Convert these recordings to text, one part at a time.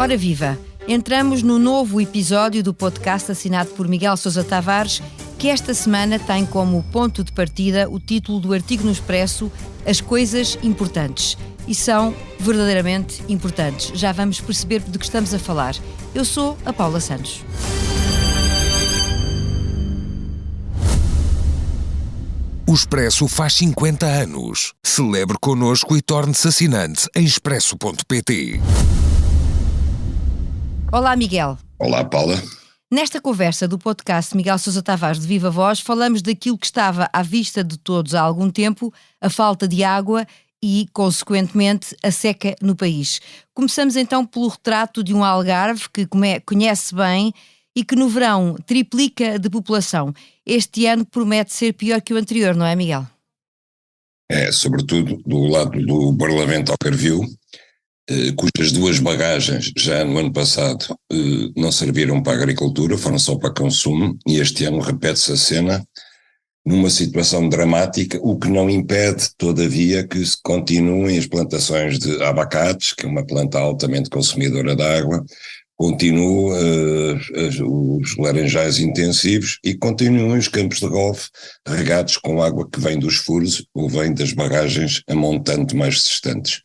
Ora viva! Entramos no novo episódio do podcast assinado por Miguel Sousa Tavares, que esta semana tem como ponto de partida o título do artigo no Expresso As Coisas Importantes. E são verdadeiramente importantes. Já vamos perceber de que estamos a falar. Eu sou a Paula Santos. O Expresso faz 50 anos. Celebre connosco e torne-se assinante em expresso.pt. Olá, Miguel. Olá, Paula. Nesta conversa do podcast Miguel Sousa Tavares de Viva Voz, falamos daquilo que estava à vista de todos há algum tempo, a falta de água e, consequentemente, a seca no país. Começamos então pelo retrato de um Algarve que conhece bem e que no verão triplica de população. Este ano promete ser pior que o anterior, não é, Miguel? É, sobretudo do lado do Barlavento ao Carvio, cujas duas barragens já no ano passado não serviram para a agricultura, foram só para consumo, e este ano repete-se a cena numa situação dramática, o que não impede, todavia, que se continuem as plantações de abacates, que é uma planta altamente consumidora de água, continuam os laranjais intensivos e continuam os campos de golfe regados com água que vem dos furos ou vem das barragens a montante mais distantes.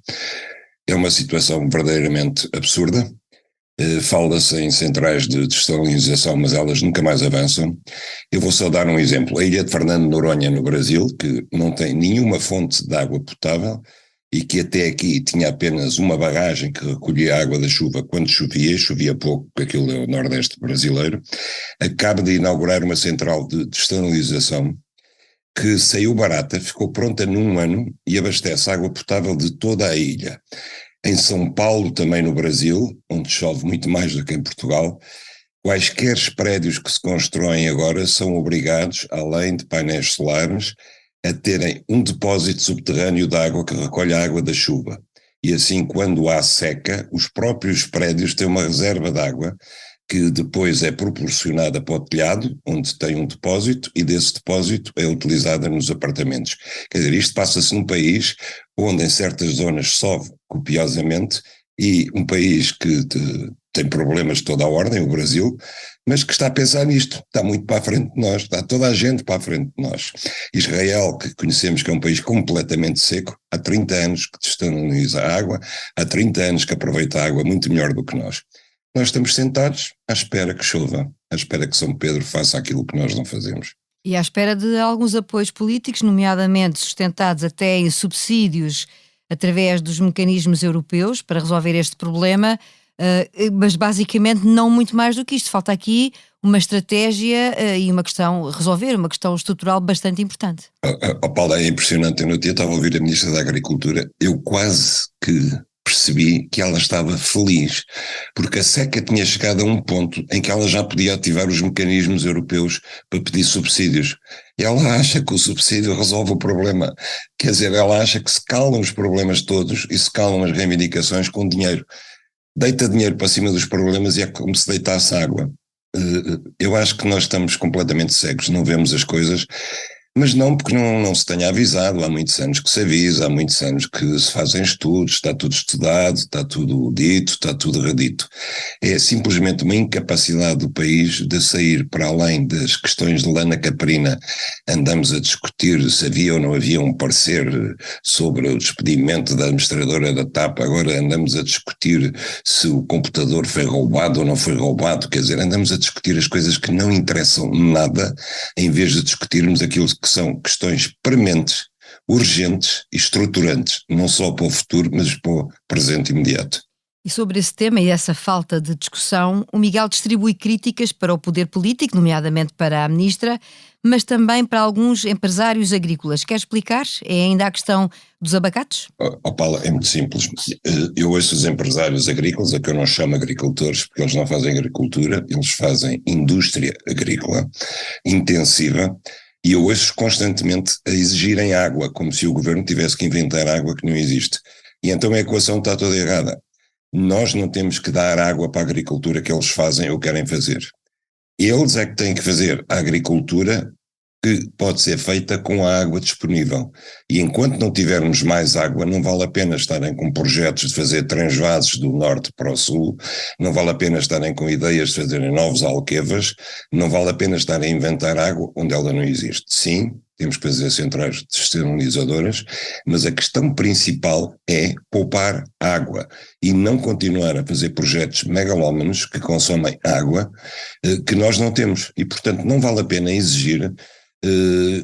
É uma situação verdadeiramente absurda. Fala-se em centrais de dessalinização, mas elas nunca mais avançam. Eu vou só dar um exemplo. A ilha de Fernando de Noronha, no Brasil, que não tem nenhuma fonte de água potável e que até aqui tinha apenas uma barragem que recolhia a água da chuva quando chovia, e chovia pouco, porque aquilo é o nordeste brasileiro, acaba de inaugurar uma central de dessalinização que saiu barata, ficou pronta num ano e abastece água potável de toda a ilha. Em São Paulo, também no Brasil, onde chove muito mais do que em Portugal, quaisquer prédios que se constroem agora são obrigados, além de painéis solares, a terem um depósito subterrâneo de água que recolhe a água da chuva. E assim, quando há seca, os próprios prédios têm uma reserva de água que depois é proporcionada para o telhado, onde tem um depósito, e desse depósito é utilizada nos apartamentos. Quer dizer, isto passa-se num país onde em certas zonas chove copiosamente, e um país que tem problemas de toda a ordem, o Brasil, mas que está a pensar nisto, está muito para a frente de nós, está toda a gente para a frente de nós. Israel, que conhecemos que é um país completamente seco, há 30 anos que dessaliniza a água, há 30 anos que aproveita a água muito melhor do que nós. Nós estamos sentados à espera que chova, à espera que São Pedro faça aquilo que nós não fazemos. E à espera de alguns apoios políticos, nomeadamente sustentados até em subsídios através dos mecanismos europeus para resolver este problema, mas basicamente não muito mais do que isto. Falta aqui uma estratégia e resolver uma questão estrutural bastante importante. Paulo, é impressionante. Eu no dia estava a ouvir a Ministra da Agricultura, eu quase que percebi que ela estava feliz, porque a seca tinha chegado a um ponto em que ela já podia ativar os mecanismos europeus para pedir subsídios. E ela acha que o subsídio resolve o problema. Quer dizer, ela acha que se calam os problemas todos e se calam as reivindicações com dinheiro. Deita dinheiro para cima dos problemas e é como se deitasse água. Eu acho que nós estamos completamente cegos, não vemos as coisas. Mas não porque não se tenha avisado, há muitos anos que se avisa, há muitos anos que se fazem estudos, está tudo estudado, está tudo dito, está tudo redito. É simplesmente uma incapacidade do país de sair para além das questões de lana caprina. Andamos a discutir se havia ou não havia um parecer sobre o despedimento da administradora da TAP, agora andamos a discutir se o computador foi roubado ou não foi roubado, quer dizer, andamos a discutir as coisas que não interessam nada, em vez de discutirmos aquilo que são questões prementes, urgentes e estruturantes, não só para o futuro, mas para o presente imediato. E sobre esse tema e essa falta de discussão, o Miguel distribui críticas para o poder político, nomeadamente para a Ministra, mas também para alguns empresários agrícolas. Quer explicar? É ainda a questão dos abacates? Paulo, é muito simples. Eu ouço os empresários agrícolas, a que eu não chamo agricultores, porque eles não fazem agricultura, eles fazem indústria agrícola intensiva, e eu ouço constantemente a exigirem água, como se o governo tivesse que inventar água que não existe. E então a equação está toda errada. Nós não temos que dar água para a agricultura que eles fazem ou querem fazer. Eles é que têm que fazer a agricultura que pode ser feita com a água disponível. E enquanto não tivermos mais água, não vale a pena estarem com projetos de fazer transvases do norte para o sul, não vale a pena estarem com ideias de fazerem novos alquevas, não vale a pena estarem a inventar água onde ela não existe. Sim, temos que fazer centrais dessalinizadoras, mas a questão principal é poupar água e não continuar a fazer projetos megalómanos que consomem água que nós não temos. E, portanto, não vale a pena exigir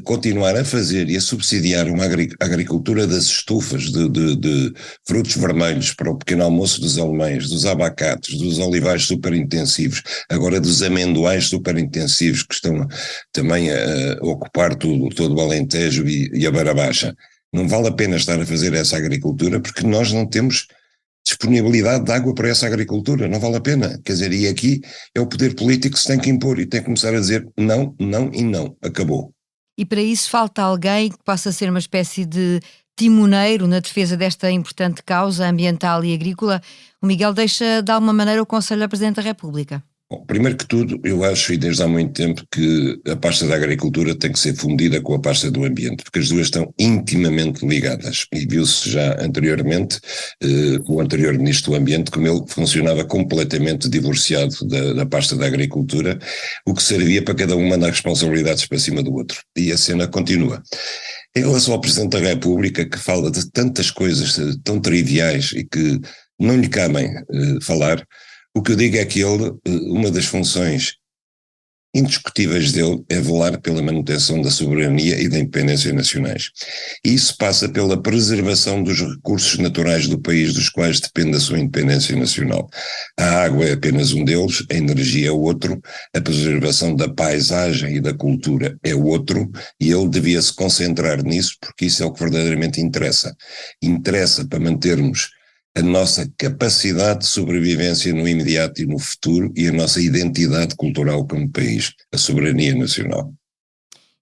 continuar a fazer e a subsidiar uma agricultura das estufas de frutos vermelhos para o pequeno almoço dos alemães, dos abacates, dos olivais superintensivos, agora dos amendoais superintensivos que estão também a ocupar todo o Alentejo e a Beira Baixa. Não vale a pena estar a fazer essa agricultura porque nós não temos disponibilidade de água para essa agricultura, não vale a pena. Quer dizer, e aqui é o poder político que se tem que impor e tem que começar a dizer não, não e não, acabou. E para isso falta alguém que possa ser uma espécie de timoneiro na defesa desta importante causa ambiental e agrícola. O Miguel deixa de alguma maneira o conselho ao Presidente da República. Bom, primeiro que tudo, eu acho, e desde há muito tempo, que a pasta da agricultura tem que ser fundida com a pasta do ambiente, porque as duas estão intimamente ligadas, e viu-se já anteriormente, com o anterior Ministro do Ambiente, como ele funcionava completamente divorciado da pasta da agricultura, o que servia para cada um mandar responsabilidades para cima do outro, e a cena continua. Em relação ao Presidente da República, que fala de tantas coisas tão triviais e que não lhe cabem falar, o que eu digo é que ele, uma das funções indiscutíveis dele é velar pela manutenção da soberania e da independência nacionais. E isso passa pela preservação dos recursos naturais do país dos quais depende a sua independência nacional. A água é apenas um deles, a energia é outro, a preservação da paisagem e da cultura é outro, e ele devia se concentrar nisso porque isso é o que verdadeiramente interessa. Interessa para mantermos a nossa capacidade de sobrevivência no imediato e no futuro e a nossa identidade cultural como país, a soberania nacional.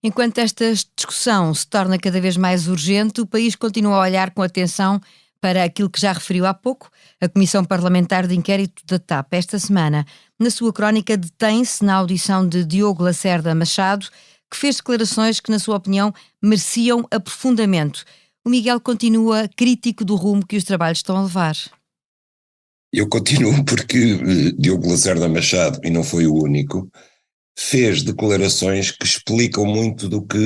Enquanto esta discussão se torna cada vez mais urgente, o país continua a olhar com atenção para aquilo que já referiu há pouco, a Comissão Parlamentar de Inquérito da TAP. Esta semana, na sua crónica, detém-se na audição de Diogo Lacerda Machado, que fez declarações que, na sua opinião, mereciam aprofundamento. O Miguel continua crítico do rumo que os trabalhos estão a levar. Eu continuo porque Diogo Lacerda Machado, e não foi o único, fez declarações que explicam muito do que,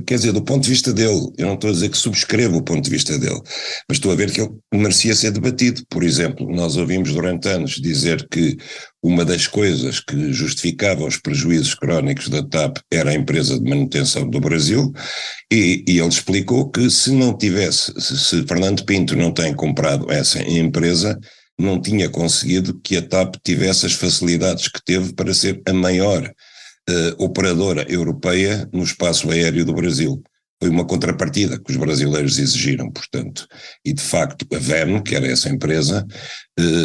quer dizer, do ponto de vista dele. Eu não estou a dizer que subscrevo o ponto de vista dele, mas estou a ver que ele merecia ser debatido. Por exemplo, nós ouvimos durante anos dizer que uma das coisas que justificava os prejuízos crónicos da TAP era a empresa de manutenção do Brasil, e ele explicou que se Fernando Pinto não tem comprado essa empresa, não tinha conseguido que a TAP tivesse as facilidades que teve para ser a maior operadora europeia no espaço aéreo do Brasil. Foi uma contrapartida que os brasileiros exigiram, portanto. E, de facto, a VEM, que era essa empresa,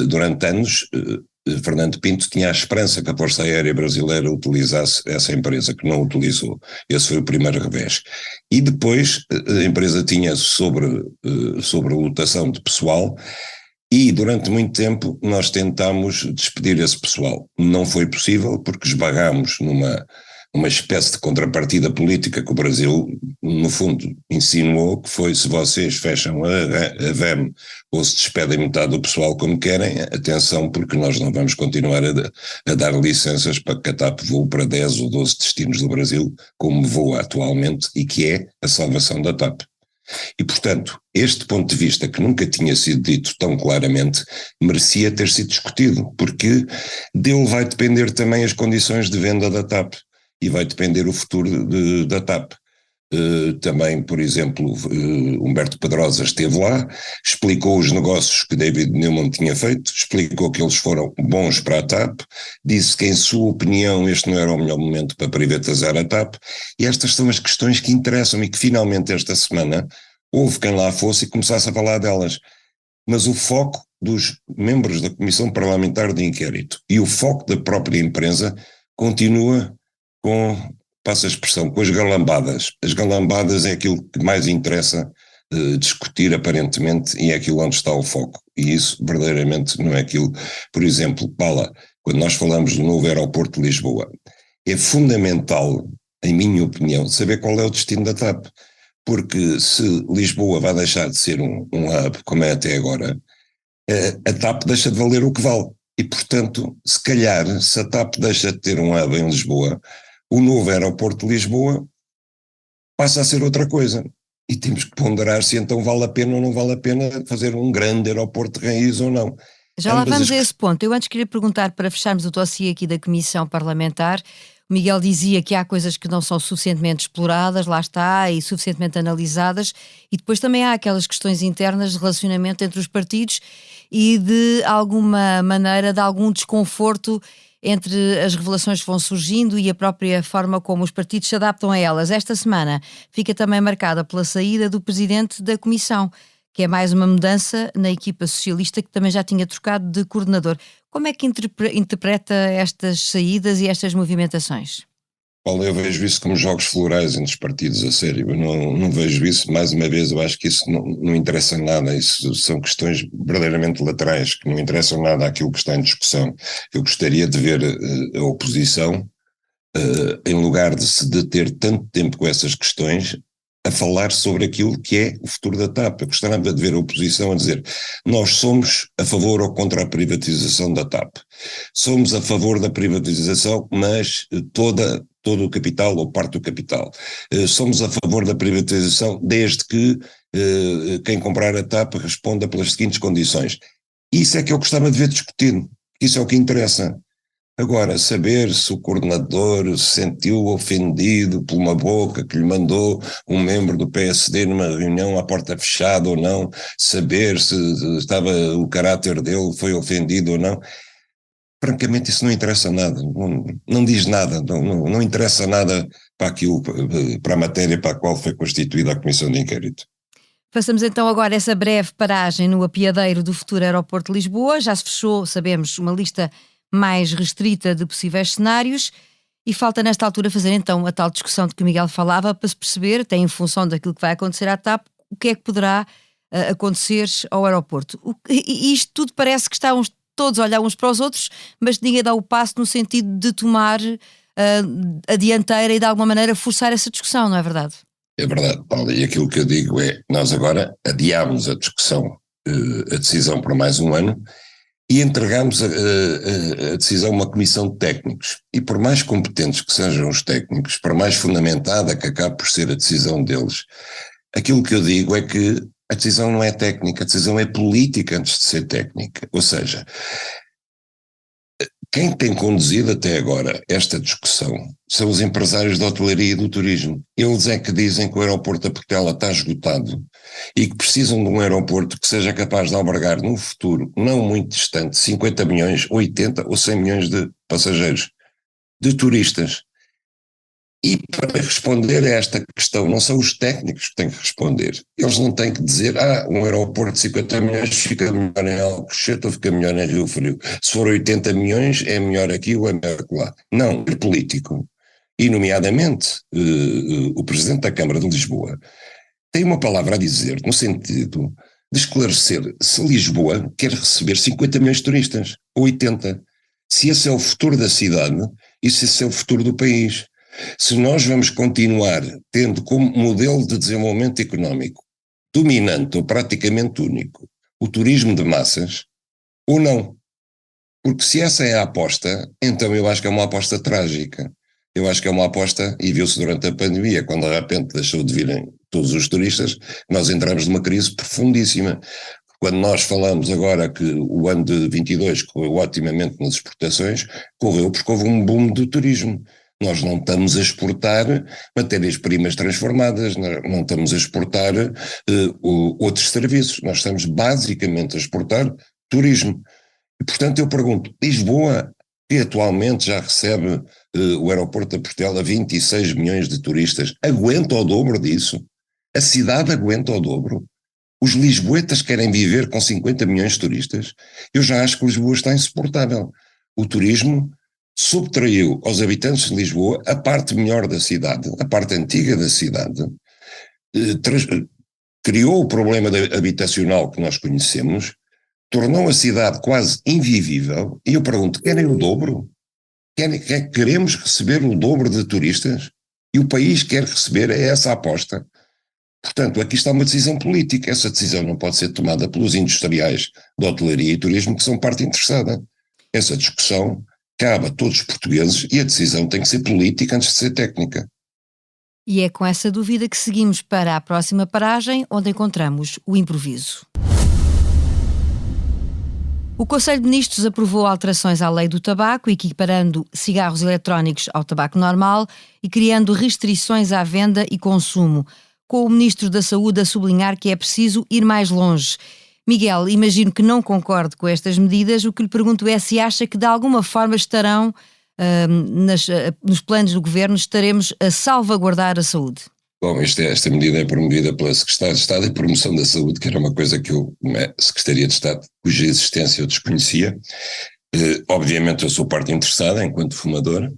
durante anos, Fernando Pinto tinha a esperança que a Força Aérea Brasileira utilizasse essa empresa, que não utilizou. Esse foi o primeiro revés. E depois a empresa tinha sobrelotação de pessoal, e durante muito tempo nós tentámos despedir esse pessoal. Não foi possível porque esbarrámos numa espécie de contrapartida política que o Brasil, no fundo, insinuou, que foi: se vocês fecham a VEM ou se despedem metade do pessoal como querem, atenção, porque nós não vamos continuar a dar licenças para que a TAP voe para 10 ou 12 destinos do Brasil, como voa atualmente, e que é a salvação da TAP. E, portanto, este ponto de vista, que nunca tinha sido dito tão claramente, merecia ter sido discutido, porque dele vai depender também as condições de venda da TAP e vai depender o futuro da TAP. Também, por exemplo, Humberto Pedrosa esteve lá, explicou os negócios que David Newman tinha feito, explicou que eles foram bons para a TAP, disse que, em sua opinião, este não era o melhor momento para privatizar a TAP, e estas são as questões que interessam e que finalmente esta semana houve quem lá fosse e começasse a falar delas. Mas o foco dos membros da Comissão Parlamentar de Inquérito e o foco da própria empresa continua com, passa a expressão, com as galambadas. As galambadas é aquilo que mais interessa discutir aparentemente, e é aquilo onde está o foco. E isso verdadeiramente não é aquilo. Por exemplo, Paula, quando nós falamos do novo aeroporto de Lisboa, é fundamental em minha opinião, saber qual é o destino da TAP. Porque se Lisboa vai deixar de ser um hub, como é até agora, a TAP deixa de valer o que vale. E, portanto, se calhar, se a TAP deixa de ter um hub em Lisboa, o novo aeroporto de Lisboa passa a ser outra coisa. E temos que ponderar se então vale a pena ou não vale a pena fazer um grande aeroporto de raiz ou não. Já lá vamos a esse ponto. Eu antes queria perguntar, para fecharmos o dossiê aqui da Comissão Parlamentar, o Miguel dizia que há coisas que não são suficientemente exploradas, lá está, e suficientemente analisadas, e depois também há aquelas questões internas de relacionamento entre os partidos e de alguma maneira, de algum desconforto entre as revelações que vão surgindo e a própria forma como os partidos se adaptam a elas. Esta semana fica também marcada pela saída do presidente da Comissão, que é mais uma mudança na equipa socialista, que também já tinha trocado de coordenador. Como é que interpreta estas saídas e estas movimentações? Paulo, eu vejo isso como jogos florais entre os partidos, a sério. Eu não vejo isso, mais uma vez, eu acho que isso não interessa nada. Isso são questões verdadeiramente laterais, que não interessam nada àquilo que está em discussão. Eu gostaria de ver a oposição, em lugar de se deter tanto tempo com essas questões, a falar sobre aquilo que é o futuro da TAP. Eu gostaria de ver a oposição a dizer: nós somos a favor ou contra a privatização da TAP. Somos a favor da privatização, mas todo o capital ou parte do capital. Somos a favor da privatização desde que quem comprar a TAP responda pelas seguintes condições. Isso é que eu gostava de ver discutido. Isso é o que interessa. Agora, saber se o coordenador se sentiu ofendido por uma boca que lhe mandou um membro do PSD numa reunião à porta fechada ou não, saber se estava o caráter dele foi ofendido ou não, francamente isso não interessa nada, não diz nada, não interessa nada para aquilo, para a matéria para a qual foi constituída a Comissão de Inquérito. Façamos então agora essa breve paragem no apiadeiro do futuro aeroporto de Lisboa. Já se fechou, sabemos, uma lista mais restrita de possíveis cenários e falta nesta altura fazer então a tal discussão de que o Miguel falava para se perceber, até em função daquilo que vai acontecer à TAP, o que é que poderá acontecer ao aeroporto. E isto tudo parece que estão todos a olhar uns para os outros, mas ninguém dá o passo no sentido de tomar a dianteira e de alguma maneira forçar essa discussão, não é verdade? É verdade, Paulo, e aquilo que eu digo é, nós agora adiámos a discussão, a decisão por mais um ano, e entregámos a decisão a uma comissão de técnicos. E por mais competentes que sejam os técnicos, por mais fundamentada que acabe por ser a decisão deles, aquilo que eu digo é que a decisão não é técnica, a decisão é política antes de ser técnica. Ou seja, quem tem conduzido até agora esta discussão são os empresários da hotelaria e do turismo. Eles é que dizem que o aeroporto da Portela está esgotado e que precisam de um aeroporto que seja capaz de albergar num futuro não muito distante 50 milhões, 80 ou 100 milhões de passageiros, de turistas. E para responder a esta questão, não são os técnicos que têm que responder. Eles não têm que dizer, um aeroporto de 50 milhões fica melhor em Alcochete ou fica melhor em Rio Frio. Se for 80 milhões, é melhor aqui ou é melhor lá. Não, é político. E, nomeadamente, o Presidente da Câmara de Lisboa tem uma palavra a dizer no sentido de esclarecer se Lisboa quer receber 50 milhões de turistas, ou 80. Se esse é o futuro da cidade e se esse é o futuro do país. Se nós vamos continuar tendo como modelo de desenvolvimento económico dominante ou praticamente único o turismo de massas, ou não. Porque se essa é a aposta, então eu acho que é uma aposta trágica. Eu acho que é uma aposta, e viu-se durante a pandemia, quando de repente deixou de virem todos os turistas, nós entramos numa crise profundíssima. Quando nós falamos agora que o ano de 22 correu otimamente nas exportações, correu porque houve um boom do turismo. Nós não estamos a exportar matérias-primas transformadas, não estamos a exportar outros serviços, nós estamos basicamente a exportar turismo. E, portanto, eu pergunto, Lisboa, que atualmente já recebe o aeroporto da Portela 26 milhões de turistas, aguenta o dobro disso? A cidade aguenta o dobro? Os lisboetas querem viver com 50 milhões de turistas? Eu já acho que Lisboa está insuportável. O turismo subtraiu aos habitantes de Lisboa a parte melhor da cidade, a parte antiga da cidade, criou o problema habitacional que nós conhecemos, tornou a cidade quase invivível, e eu pergunto, querem o dobro? Queremos receber o dobro de turistas? E o país quer receber essa aposta. Portanto, aqui está uma decisão política. Essa decisão não pode ser tomada pelos industriais da hotelaria e turismo, que são parte interessada. Essa discussão cabe a todos os portugueses e a decisão tem que ser política antes de ser técnica. E é com essa dúvida que seguimos para a próxima paragem, onde encontramos o improviso. O Conselho de Ministros aprovou alterações à lei do tabaco, equiparando cigarros eletrónicos ao tabaco normal e criando restrições à venda e consumo, com o Ministro da Saúde a sublinhar que é preciso ir mais longe. Miguel, imagino que não concorde com estas medidas. O que lhe pergunto é se acha que de alguma forma estarão, nos planos do Governo, estaremos a salvaguardar a saúde. Bom, esta medida é promovida pela Secretaria de Estado e Promoção da Saúde, que era uma coisa que Secretaria de Estado, cuja existência eu desconhecia. Obviamente eu sou parte interessada enquanto fumador,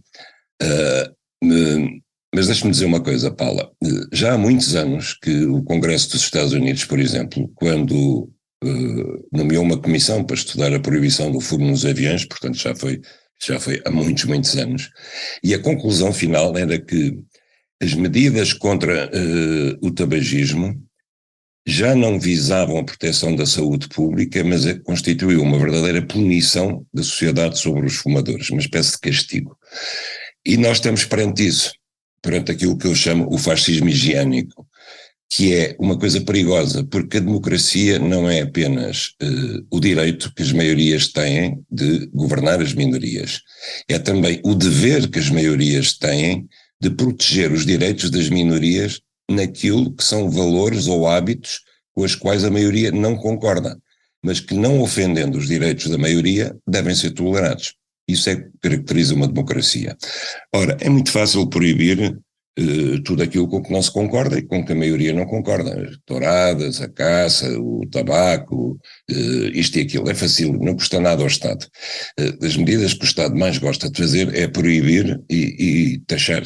mas deixa-me dizer uma coisa, Paula. Já há muitos anos que o Congresso dos Estados Unidos, por exemplo, quando nomeou uma comissão para estudar a proibição do fumo nos aviões, portanto já foi há muitos anos, e a conclusão final era que as medidas contra o tabagismo já não visavam a proteção da saúde pública, mas constituiu uma verdadeira punição da sociedade sobre os fumadores, uma espécie de castigo. E nós estamos perante isso, perante aquilo que eu chamo o fascismo higiênico, que é uma coisa perigosa, porque a democracia não é apenas o direito que as maiorias têm de governar as minorias, é também o dever que as maiorias têm de proteger os direitos das minorias naquilo que são valores ou hábitos com os quais a maioria não concorda, mas que, não ofendendo os direitos da maioria, devem ser tolerados. Isso é que caracteriza uma democracia. Ora, é muito fácil proibir tudo aquilo com que não se concorda e com que a maioria não concorda. As touradas, a caça, o tabaco, isto e aquilo. É fácil, não custa nada ao Estado. Das medidas que o Estado mais gosta de fazer é proibir e taxar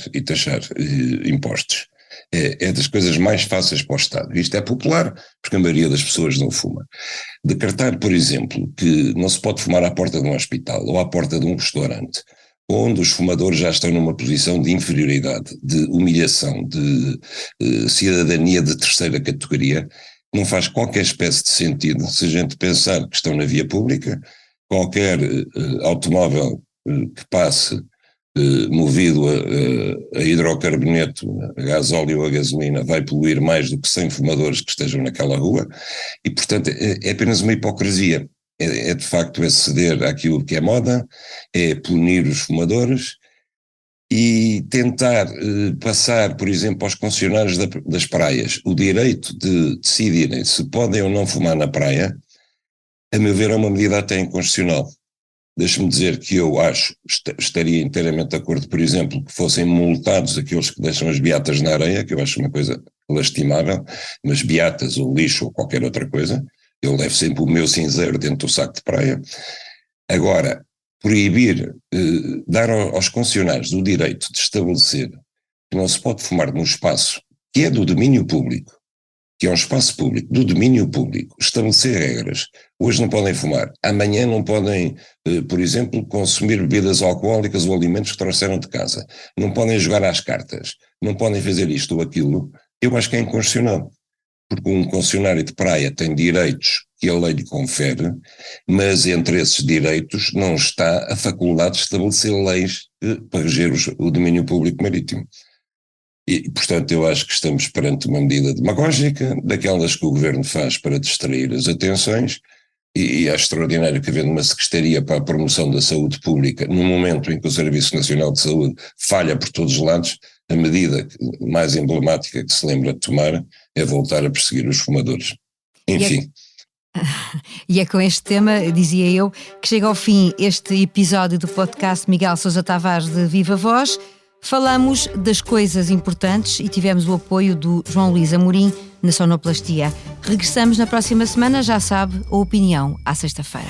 impostos. É das coisas mais fáceis para o Estado. Isto é popular, porque a maioria das pessoas não fuma. Decretar, por exemplo, que não se pode fumar à porta de um hospital ou à porta de um restaurante, onde os fumadores já estão numa posição de inferioridade, de humilhação, de cidadania de terceira categoria, não faz qualquer espécie de sentido se a gente pensar que estão na via pública. Qualquer automóvel que passe movido a hidrocarboneto, a gasóleo ou a gasolina, vai poluir mais do que 100 fumadores que estejam naquela rua, e portanto é apenas uma hipocrisia. É de facto ceder àquilo que é moda, é punir os fumadores e tentar passar, por exemplo, aos concessionários das praias o direito de decidirem se podem ou não fumar na praia. A meu ver, é uma medida até inconstitucional. Deixe-me dizer que eu estaria inteiramente de acordo, por exemplo, que fossem multados aqueles que deixam as beatas na areia, que eu acho uma coisa lastimável, mas beatas ou lixo ou qualquer outra coisa. Eu levo sempre o meu cinzeiro dentro do saco de praia. Agora, proibir, dar aos concessionários o direito de estabelecer que não se pode fumar num espaço que é do domínio público, que é um espaço público, do domínio público, estabelecer regras. Hoje não podem fumar, amanhã não podem, por exemplo, consumir bebidas alcoólicas ou alimentos que trouxeram de casa, não podem jogar às cartas, não podem fazer isto ou aquilo. Eu acho que é inconstitucional. Porque um concessionário de praia tem direitos que a lei lhe confere, mas entre esses direitos não está a faculdade de estabelecer leis para reger o domínio público marítimo. E, portanto, eu acho que estamos perante uma medida demagógica, daquelas que o Governo faz para distrair as atenções, e é extraordinário que, havendo uma Secretaria para a Promoção da Saúde Pública, no momento em que o Serviço Nacional de Saúde falha por todos os lados, a medida mais emblemática que se lembra de tomar é voltar a perseguir os fumadores. Enfim. E é com este tema, dizia eu, que chega ao fim este episódio do podcast Miguel Sousa Tavares de Viva Voz. Falamos das coisas importantes e tivemos o apoio do João Luís Amorim na sonoplastia. Regressamos na próxima semana, já sabe, a opinião à sexta-feira.